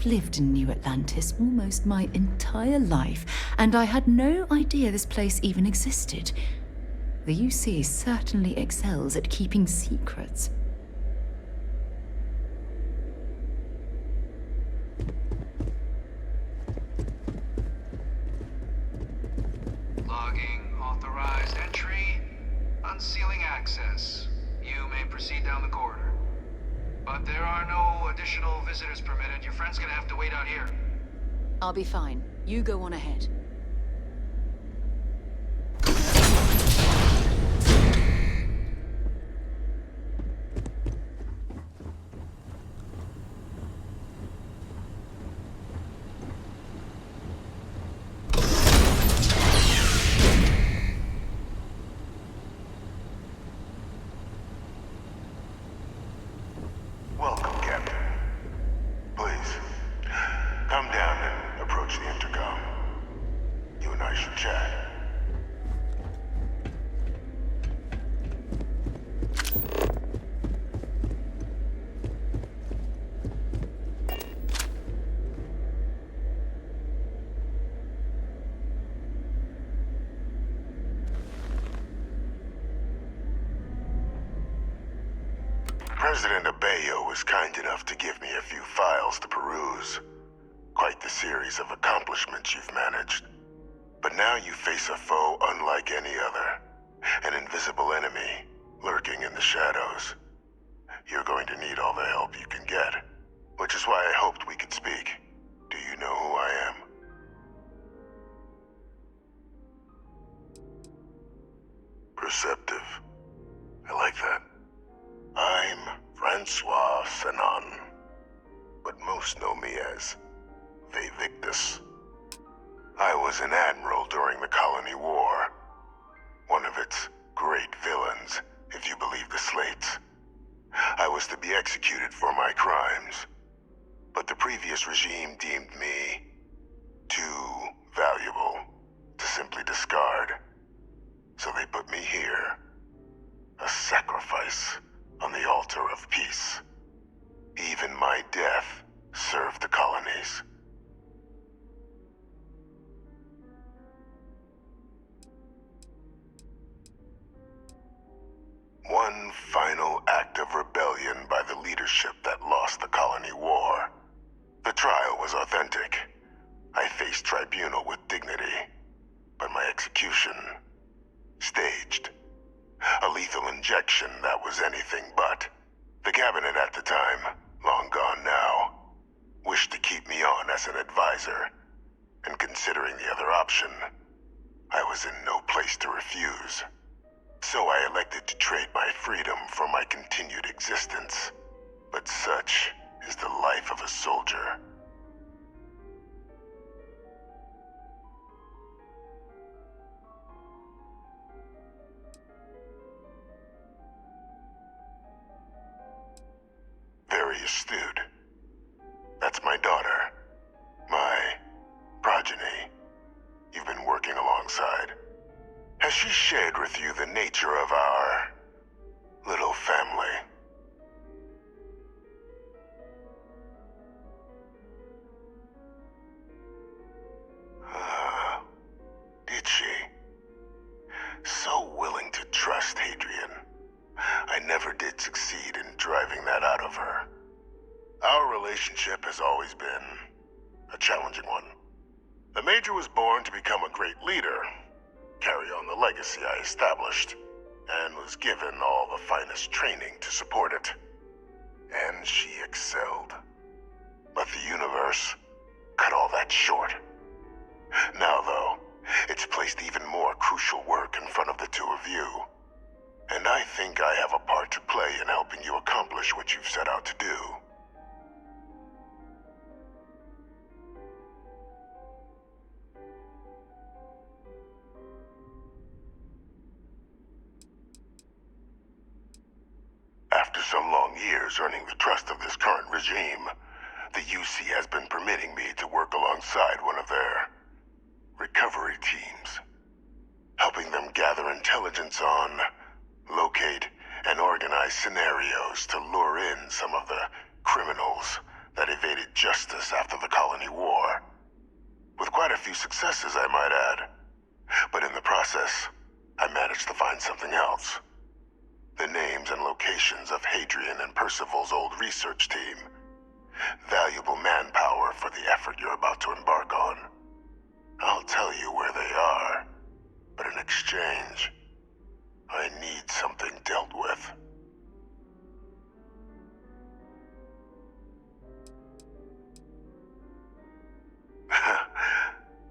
lived in New Atlantis almost my entire life, and I had no idea this place even existed. The UC certainly excels at keeping secrets. Logging authorized entry. Unsealing access. You may proceed down the corridor. But there are no additional visitors permitted. Your friend's gonna have to wait out here. I'll be fine. You go on ahead. Welcome, Captain. Please, come down and approach the intercom. You and I should chat. President Abeyo was kind enough to give me a few files to peruse. Quite the series of accomplishments you've managed. But now you face a foe unlike any other. An invisible enemy, lurking in the shadows. You're going to need all the help you can get. Which is why I hoped we could speak. Do you know who I am? Perceptive. I like that. I'm Francois Sanon, but most know me as Vivictus. I was an admiral during the Colony War. One of its great villains, if you believe the slates. I was to be executed for my crimes, but the previous regime deemed me too valuable to simply discard. So they put me here, a sacrifice on the altar of peace. Even my death served the colonies. One final act of rebellion by the leadership that lost the colony war. The trial was authentic. I faced tribunal with dignity, but my execution, staged. A lethal injection that was anything but. The cabinet at the time, long gone now, wished to keep me on as an advisor. And considering the other option, I was in no place to refuse. So I elected to trade my freedom for my continued existence. But such is the life of a soldier. Very astute. That's my daughter. My progeny. You've been working alongside. Has she shared with you the nature of our little family? Did she? So willing to trust Hadrian. I never did succeed in driving that out of her. Our relationship has always been a challenging one. The Major was born to become a great leader, carry on the legacy I established, and was given all the finest training to support it. And she excelled. But the universe cut all that short. Now, though, it's placed even more crucial work in front of the two of you. And I think I have a part to play in helping you accomplish what you've set out to do. After some long years earning the trust of this current regime, the UC has been permitting me to work alongside one of their recovery teams, helping them gather intelligence on, locate, and organize scenarios to lure in some of the criminals that evaded justice after the Colony War. With quite a few successes, I might add. But in the process, I managed to find something else. The names and locations of Hadrian and Percival's old research team. Valuable manpower for the effort you're about to embark on. I'll tell you where they are, but in exchange, I need something dealt with.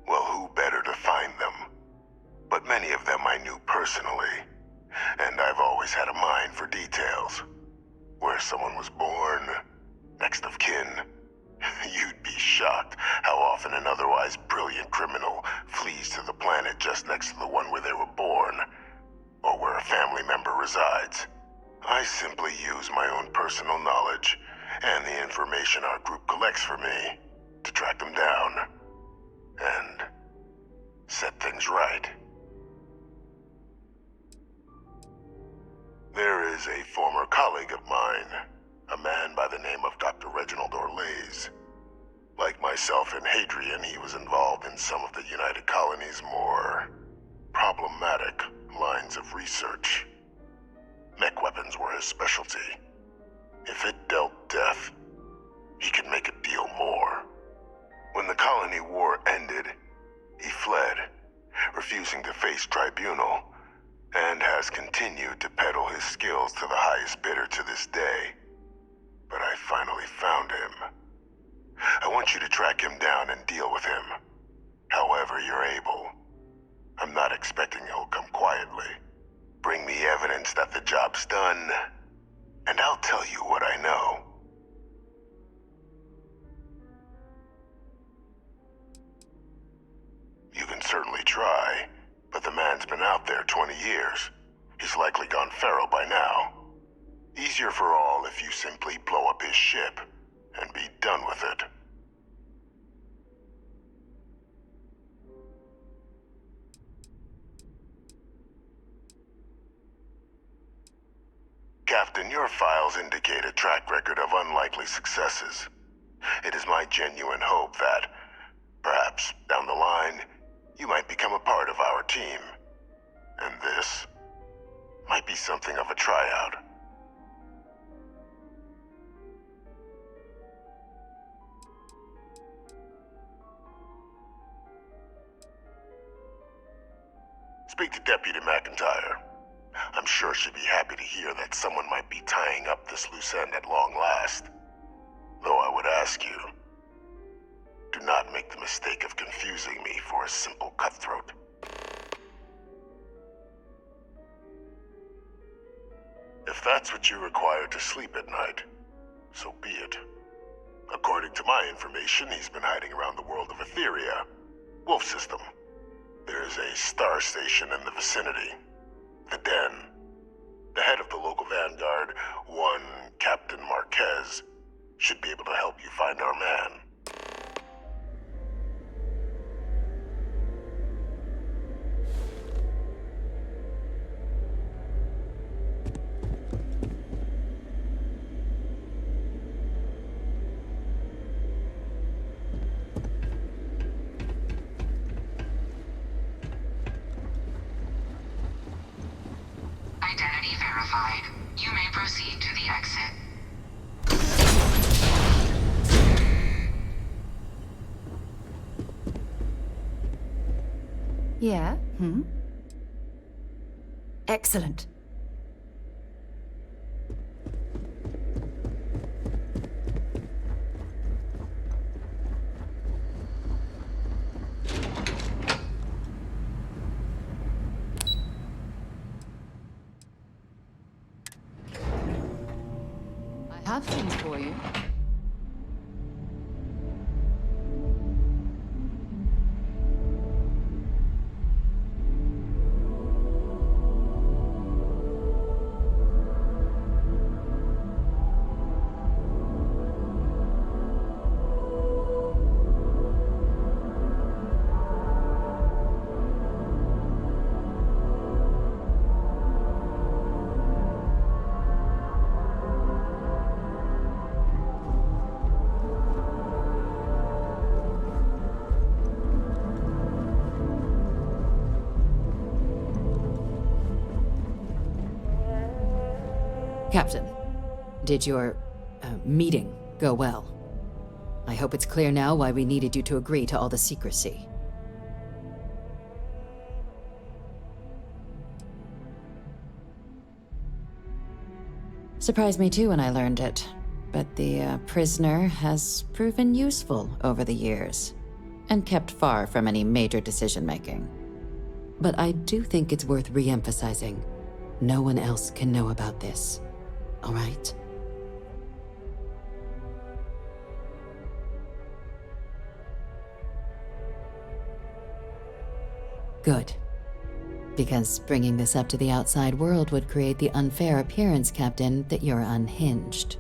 Well, who better to find them? But many of them I knew personally, and I've always had a mind for details. Where someone was born, next of kin. You'd be shocked how often an otherwise brilliant criminal flees to the planet just next to the one where they were born, or where a family member resides. I simply use my own personal knowledge and the information our group collects for me to track them down and set things right. There is a former colleague of mine, a man by the name of Dr. Reginald Orlaise. Like myself and Hadrian, he was involved in some of the United Colony's more problematic lines of research. Mech weapons were his specialty. If it dealt death, he could make a deal more. When the Colony War ended, he fled, refusing to face tribunal, and has continued to peddle his skills to the highest bidder to this day. But I finally found him. I want you to track him down and deal with him, however you're able. I'm not expecting he'll come quietly. Bring me evidence that the job's done, and I'll tell you what I know. You can certainly try, but the man's been out there 20 years. He's likely gone feral by now. Easier for all if you simply blow up his ship and be done with it. Captain, your files indicate a track record of unlikely successes. It is my genuine hope that, perhaps down the line, you might become a part of our team. And this might be something of a tryout. Speak to Deputy McIntyre. I'm sure she'd be happy to hear that someone might be tying up this loose end at long last. Though I would ask you, do not make the mistake of confusing me for a simple cutthroat. If that's what you require to sleep at night, so be it. According to my information, he's been hiding around the world of Etheria, Wolf System. There's a star station in the vicinity, the Den. The head of the local vanguard, one Captain Marquez, should be able to help you find our man. Identity verified. You may proceed to the exit. Yeah? Excellent. I have things for you. Captain, did your meeting go well? I hope it's clear now why we needed you to agree to all the secrecy. Surprised me too when I learned it, but the prisoner has proven useful over the years, and kept far from any major decision-making. But I do think it's worth re-emphasizing. No one else can know about this, all right? Good. Because bringing this up to the outside world would create the unfair appearance, Captain, that you're unhinged.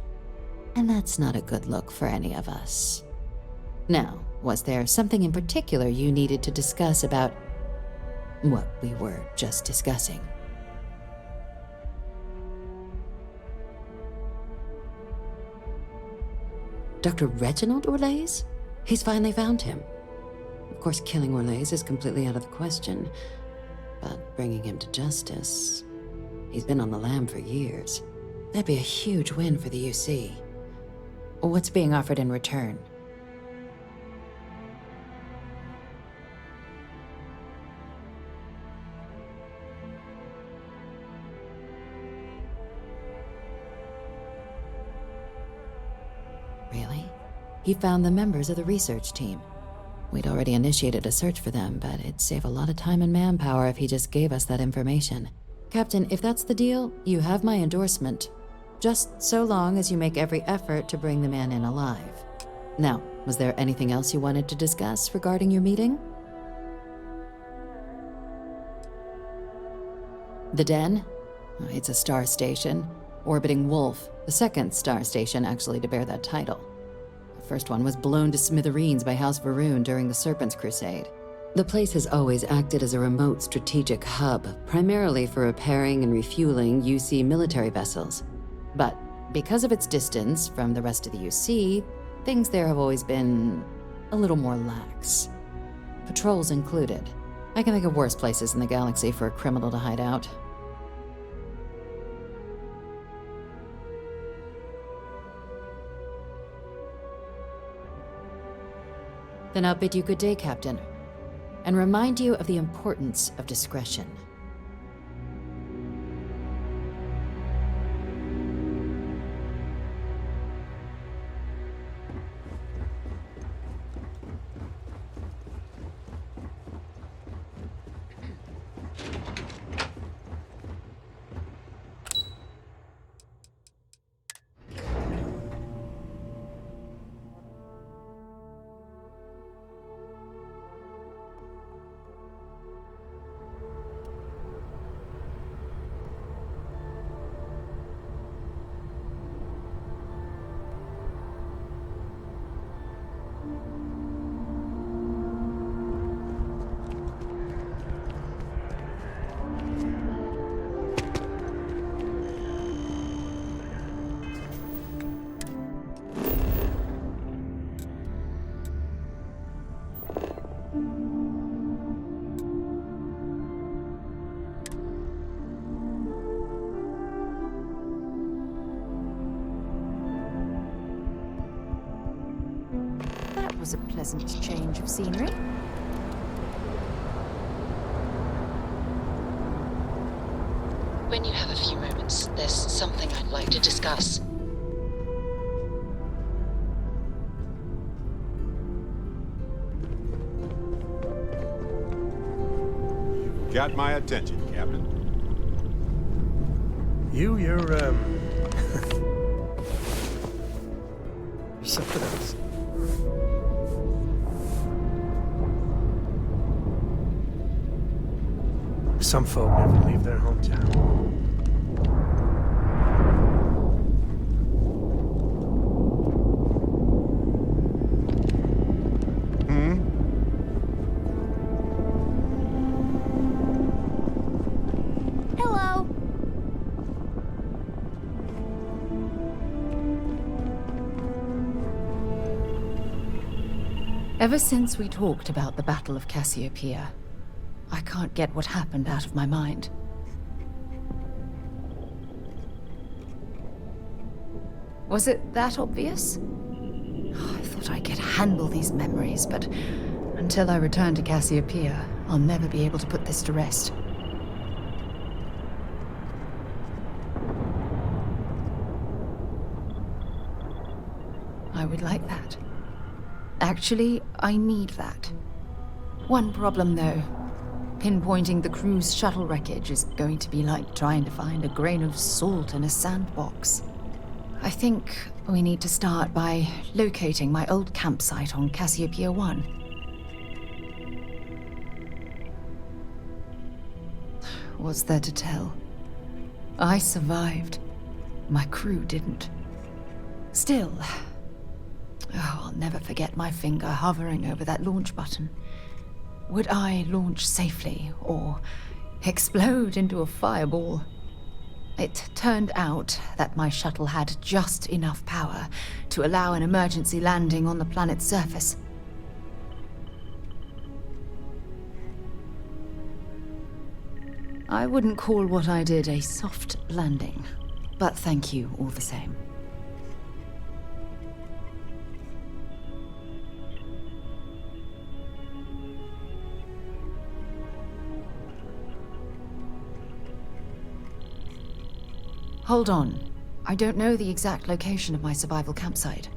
And that's not a good look for any of us. Now, was there something in particular you needed to discuss about what we were just discussing? Dr. Reginald Orlaise? He's finally found him. Of course, killing Orlaise is completely out of the question. But bringing him to justice... He's been on the lam for years. That'd be a huge win for the UC. What's being offered in return? Really? He found the members of the research team. We'd already initiated a search for them, but it'd save a lot of time and manpower if he just gave us that information. Captain, if that's the deal, you have my endorsement. Just so long as you make every effort to bring the man in alive. Now, was there anything else you wanted to discuss regarding your meeting? The Den? It's a star station. Orbiting Wolf, the second star station actually to bear that title. The first one was blown to smithereens by House Varun during the Serpent's Crusade. The place has always acted as a remote strategic hub, primarily for repairing and refueling UC military vessels. But because of its distance from the rest of the UC, things there have always been a little more lax. Patrols included. I can think of worse places in the galaxy for a criminal to hide out. Then I'll bid you good day, Captain, and remind you of the importance of discretion. Was a pleasant change of scenery. When you have a few moments, there's something I'd like to discuss. Got my attention, Captain. You're something else. Some folk never leave their hometown. Hello. Ever since we talked about the Battle of Cassiopeia, I can't get what happened out of my mind. Was it that obvious? I thought I could handle these memories, but until I return to Cassiopeia, I'll never be able to put this to rest. I would like that. Actually, I need that. One problem, though. Pinpointing the crew's shuttle wreckage is going to be like trying to find a grain of salt in a sandbox. I think we need to start by locating my old campsite on Cassiopeia 1. What's there to tell? I survived. My crew didn't. Still, I'll never forget my finger hovering over that launch button. Would I launch safely or explode into a fireball? It turned out that my shuttle had just enough power to allow an emergency landing on the planet's surface. I wouldn't call what I did a soft landing, but thank you all the same. Hold on. I don't know the exact location of my survival campsite.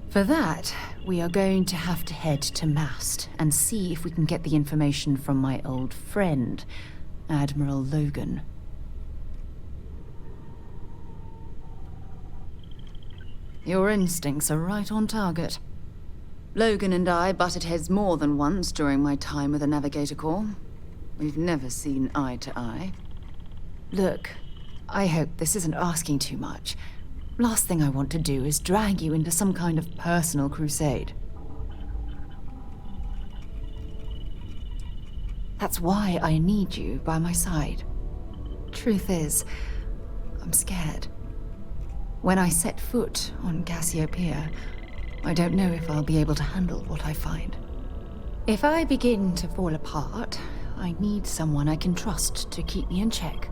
For that, we are going to have to head to Mast and see if we can get the information from my old friend, Admiral Logan. Your instincts are right on target. Logan and I butted heads more than once during my time with the Navigator Corps. We've never seen eye to eye. Look, I hope this isn't asking too much. Last thing I want to do is drag you into some kind of personal crusade. That's why I need you by my side. Truth is, I'm scared. When I set foot on Cassiopeia, I don't know if I'll be able to handle what I find. If I begin to fall apart, I need someone I can trust to keep me in check.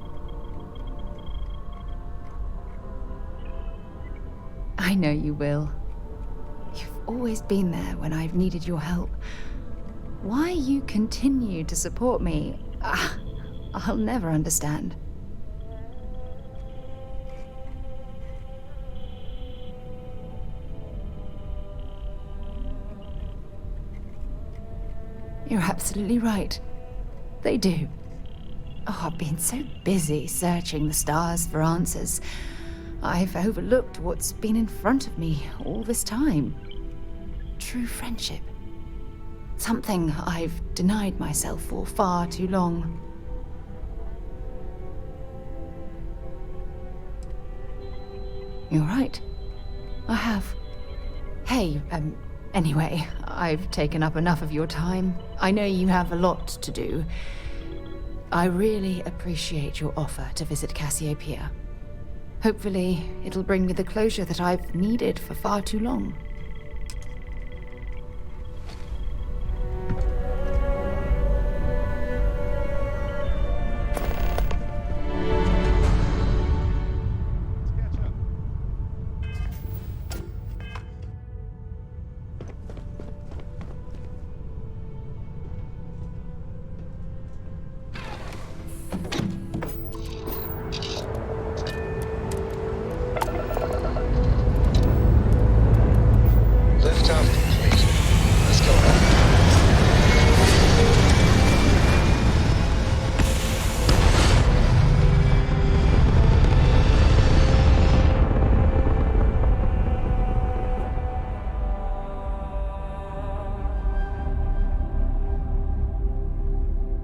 I know you will. You've always been there when I've needed your help. Why you continue to support me, I'll never understand. You're absolutely right. They do. Oh, I've been so busy searching the stars for answers. I've overlooked what's been in front of me all this time. True friendship. Something I've denied myself for far too long. You're right. I have. Hey, anyway, I've taken up enough of your time. I know you have a lot to do. I really appreciate your offer to visit Cassiopeia. Hopefully, it'll bring me the closure that I've needed for far too long.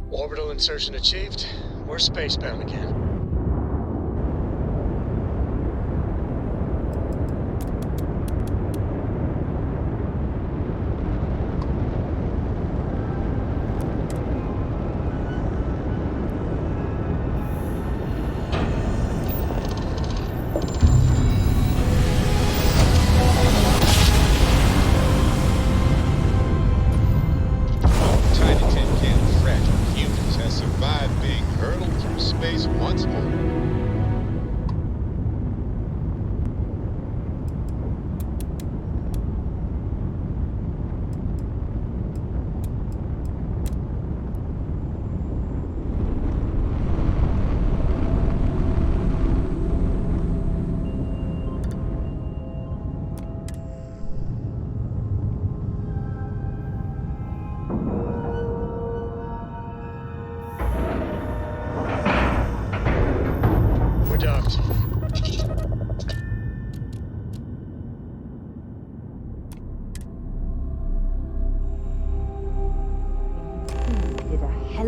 Orbital insertion achieved. We're spacebound again.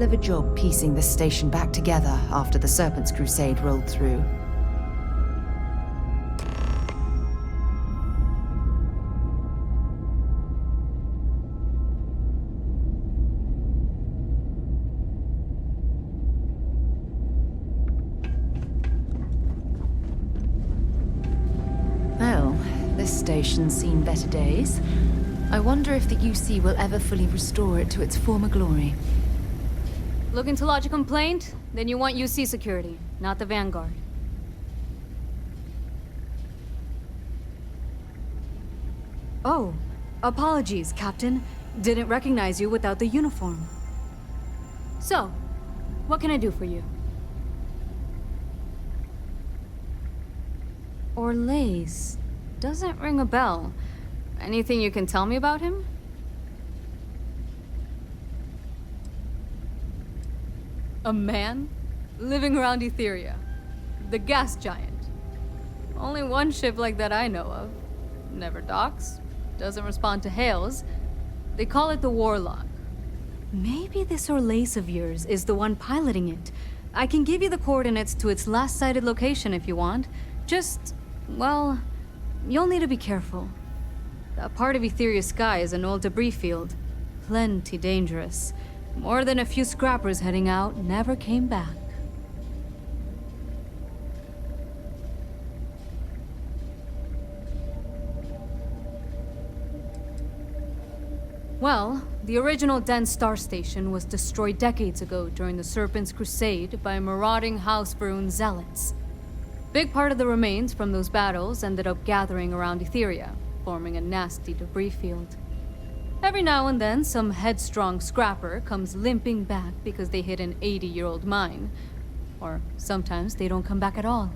of a job piecing the station back together after the Serpent's Crusade rolled through. Well, this station's seen better days. I wonder if the UC will ever fully restore it to its former glory. Looking to lodge a complaint? Then you want UC security, not the Vanguard. Oh, apologies, Captain. Didn't recognize you without the uniform. So, what can I do for you? Orlace. Doesn't ring a bell. Anything you can tell me about him? A man? Living around Etheria. The gas giant. Only one ship like that I know of. Never docks. Doesn't respond to hails. They call it the Warlock. Maybe this Orlace of yours is the one piloting it. I can give you the coordinates to its last sighted location if you want. Just, well, you'll need to be careful. That part of Etheria's sky is an old debris field. Plenty dangerous. More than a few scrappers heading out never came back. Well, the original dense star station was destroyed decades ago during the Serpent's Crusade by marauding House Varun zealots. Big part of the remains from those battles ended up gathering around Etheria, forming a nasty debris field. Every now and then, some headstrong scrapper comes limping back because they hit an 80-year-old mine. Or sometimes they don't come back at all.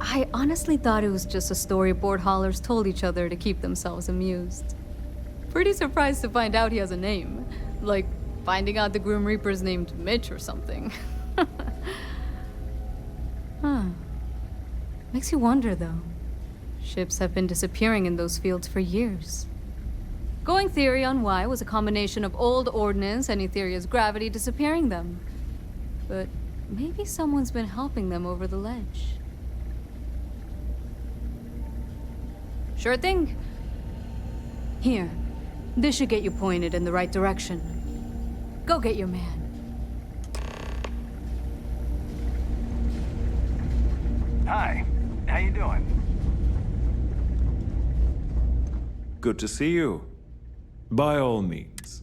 I honestly thought it was just a story board haulers told each other to keep themselves amused. Pretty surprised to find out he has a name. Like, finding out the Grim Reaper's named Mitch or something. Huh. Makes you wonder, though. Ships have been disappearing in those fields for years. Going theory on why was a combination of old ordnance and Etheria's gravity disappearing them. But maybe someone's been helping them over the ledge. Sure thing. Here, this should get you pointed in the right direction. Go get your man. Hi, how you doing? Good to see you. By all means.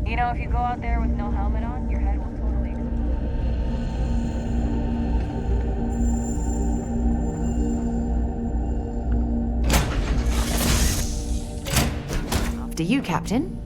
You know, if you go out there with no helmet on, your head will totally explode. After you, Captain.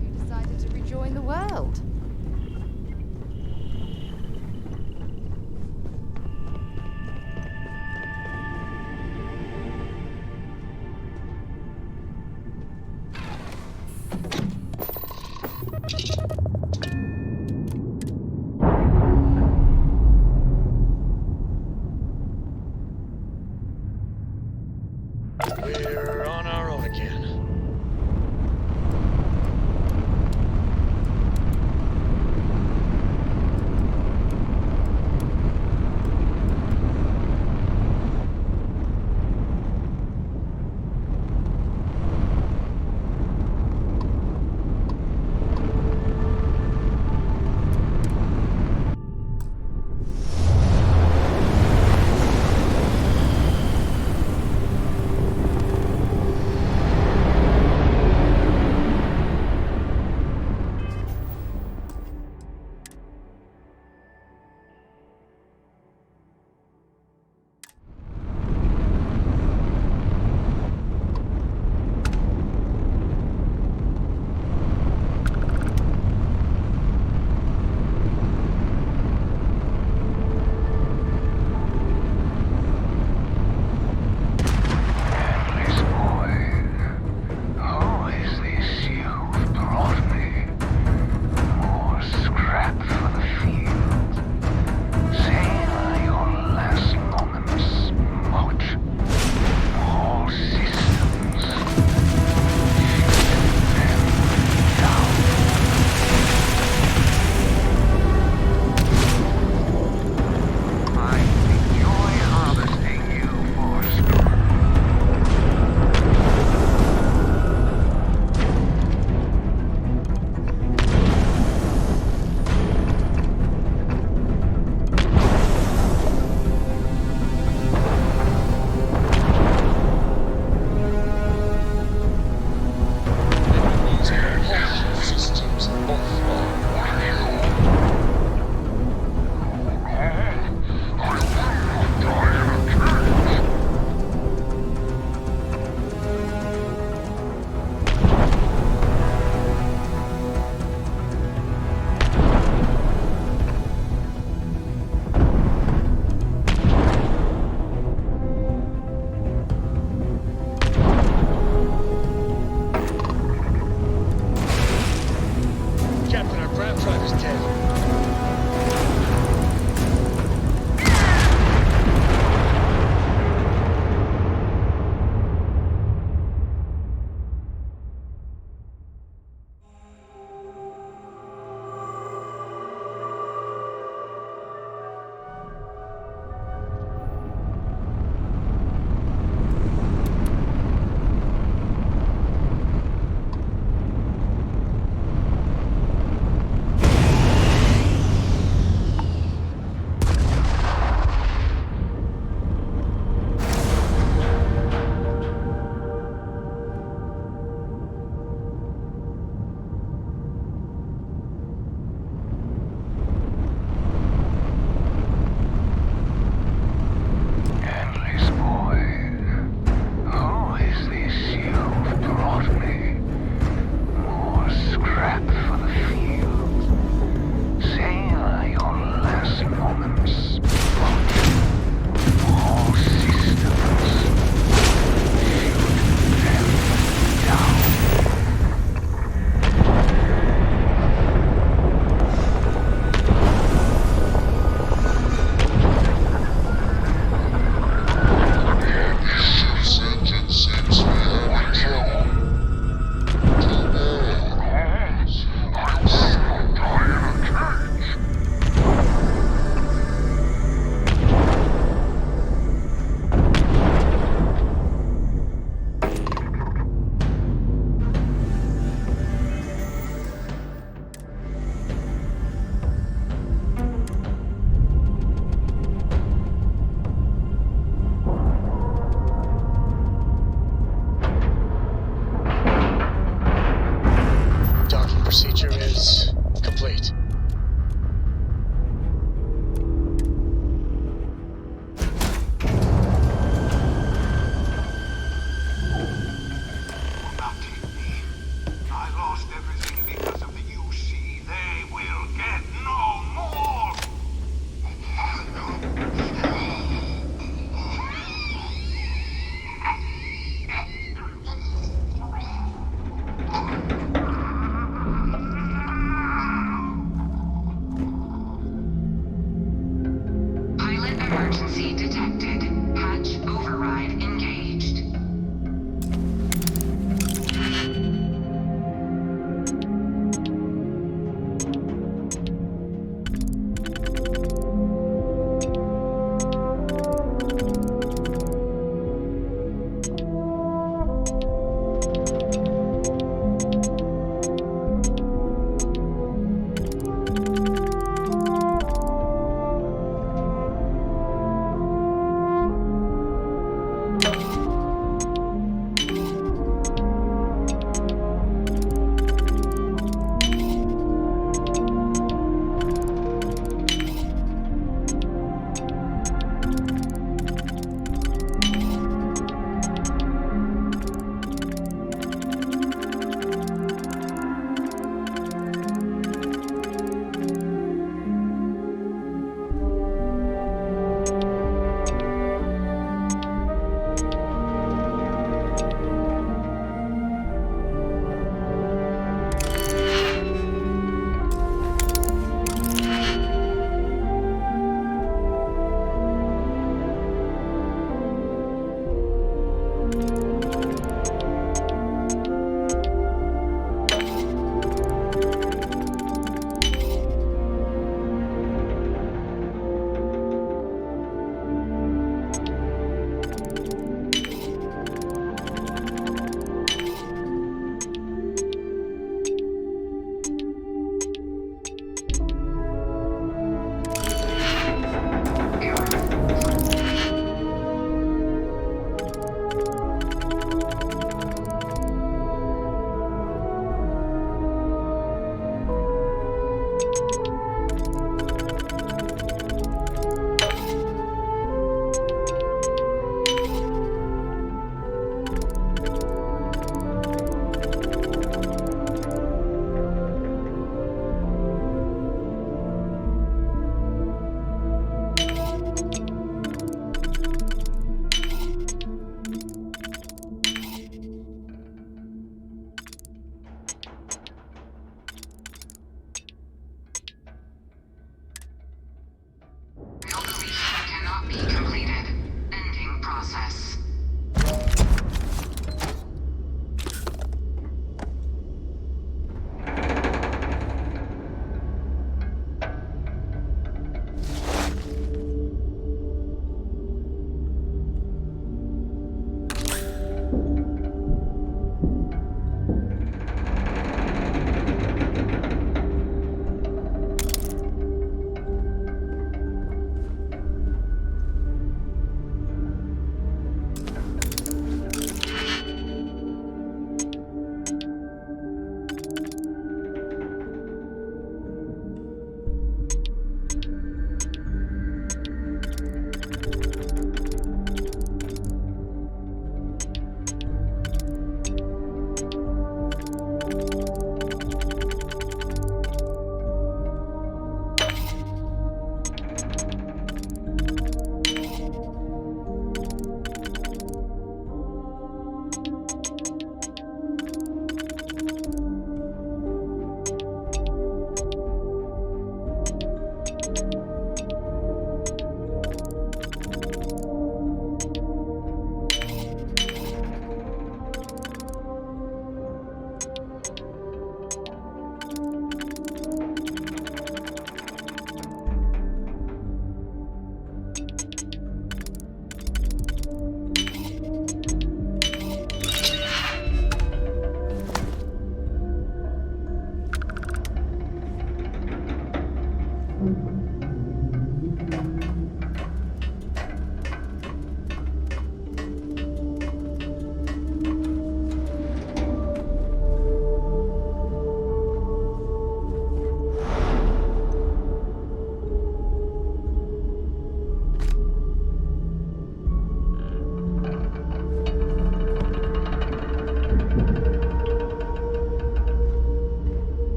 You decided to rejoin the world. We're on our own again.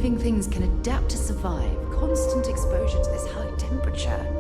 living things can adapt to survive constant exposure to this high temperature.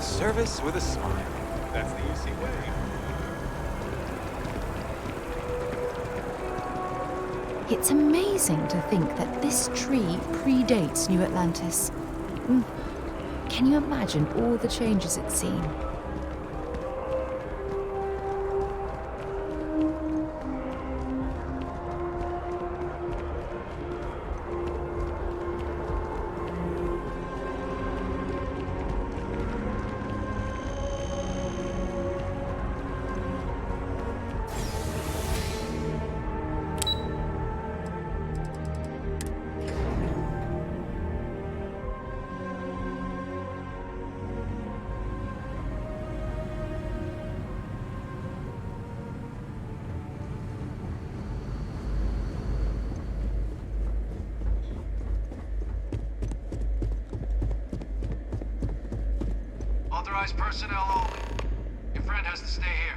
Service with a smile. That's the easy way. It's amazing to think that this tree predates New Atlantis. Mm. Can you imagine all the changes it's seen? Authorized personnel only. Your friend has to stay here.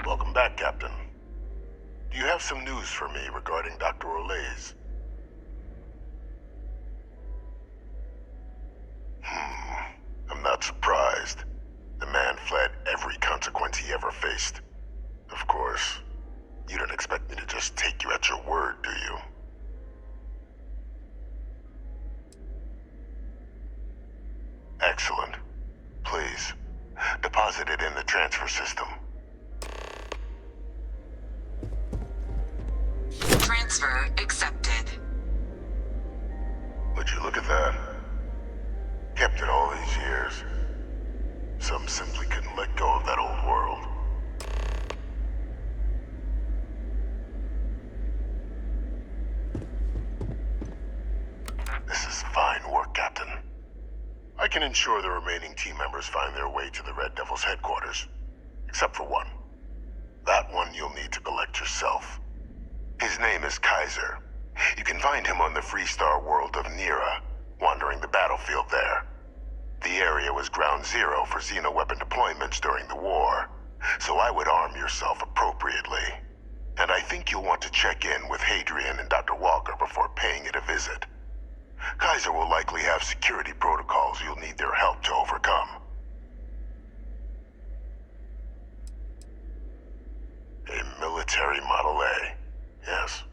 Welcome back, Captain. Do you have some news for me regarding Dr. Olays? I'm not surprised. The man fled every consequence he ever faced. Of course, you don't expect me to just take you at your word, do you? Excellent. Please, deposit it in the transfer system. Transfer accepted. Would you look at that? Kept it all these years. Some simply couldn't let go of that old world. This is fine work, Captain. I can ensure the remaining team members find their way to the Red Devil's headquarters. Except for one. That one you'll need to collect yourself. His name is Kaiser. You can find him on the Freestar world of Nira, wandering the battlefield there. The area was ground zero for xeno-weapon deployments during the war, so I would arm yourself appropriately. And I think you'll want to check in with Hadrian and Dr. Walker before paying it a visit. Kaiser will likely have security protocols you'll need their help to overcome. A military Model A, yes.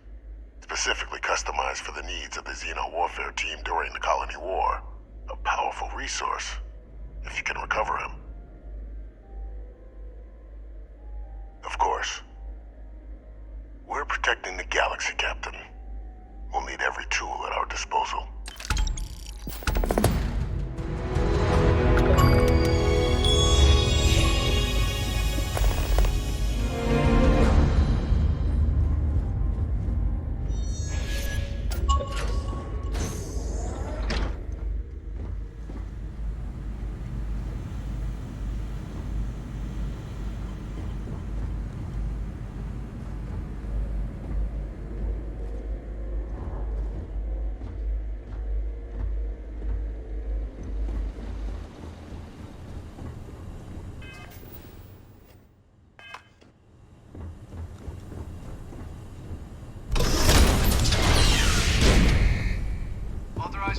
Specifically customized for the needs of the Xeno warfare team during the Colony War. A powerful resource, if you can recover him. Of course. We're protecting the galaxy, Captain. We'll need every tool at our disposal.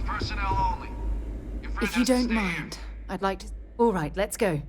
personnel only. Your friend If you has to don't stay here. mind, I'd like to... All right, let's go.